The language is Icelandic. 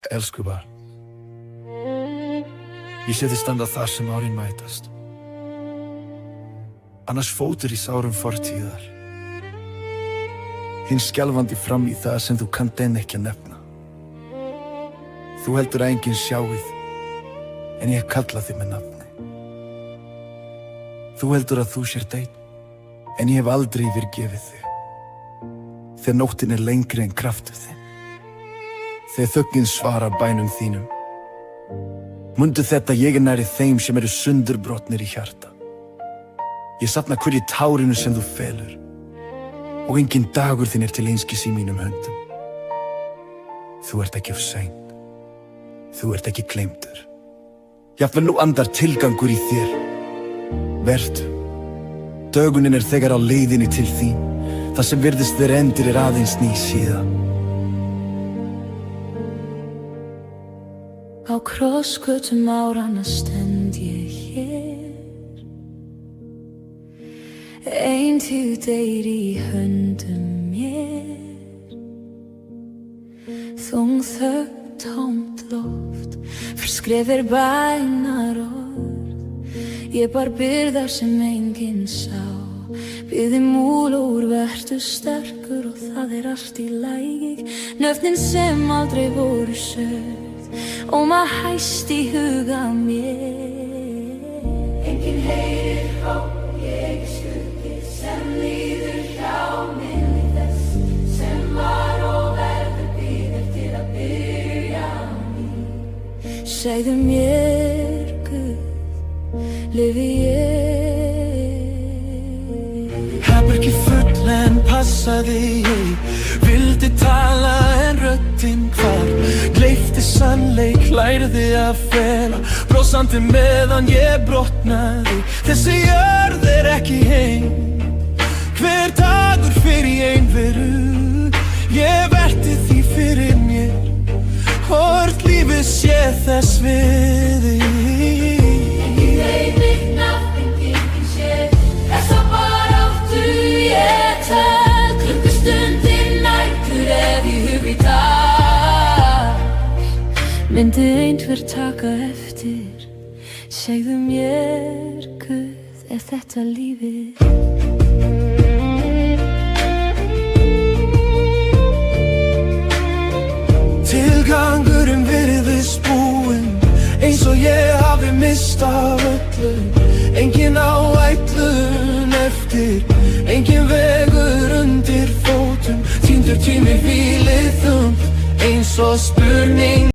Elsku barn, ég sé þig standa þar sem árin mætast, annars fótur í sárum fortíðar, hinn skjálfandi fram í það sem þú kannt enn ekki að nefna. Þú heldur að enginn sjáið, en ég kalla þig með nafni. Þú heldur að þú sért einn, en ég hef aldrei fyrirgefið þig. Þegar nóttin er lengri en kraftur þinn, þegar þögnin svarar bænum þínum, mundu þetta ég er nærri þeim sem eru sundurbrotnir í hjarta. Ég safna hverju tárinu sem þú felur, og enginn dagur þinn er til einskis í mínum höndum. Þú ert ekki of sein, þú ert ekki gleymdur. Jafnvel nú andar tilgangur í þér. Vertu, dögunin er þegar á leiðinni til þín, það sem virðist þér endir er aðeins ný síða. Á krossgötum áranna stend ég hér, eintíð deyr í höndum mér. Þung þögn, tómt loft, forskrefir bænarorð. Ég bar byrðar sem enginn sá, byði múl úr vertu sterkur og það er allt í lagi. Nöfnin sem aldrei voru sögð, óma hæst í huga mér. Enginn heyrir hróp, ég er skuggi sem líður hjá minni þess sem var og verður bíður til að byrja á ný. Segðu mér, Guð, lifi ég? Herbergi full en passaði ég, vildi tala en röddin hvarf. Gleypti sannleik, lærði að fela, brosandi meðan ég brotnaði. Þessi jörð er ekki heim, hver dagur fyrir einveru. Ég velti því fyrir mér, hvort lífið sé þess virði. Enginn veit mitt nafn, enginn sér þessa baráttu ég tel. Klukkustundin nætur ef ég hug í dag. Myndi einhver taka eftir? Segðu mér, Guð, er þetta lífið? Tilgangurinn virðist búinn, eins og ég hafi misst af öllu. Engin áætlun eftir, engin vegur undir fótum. Týndur tími hvílir þungt, eins og spurning.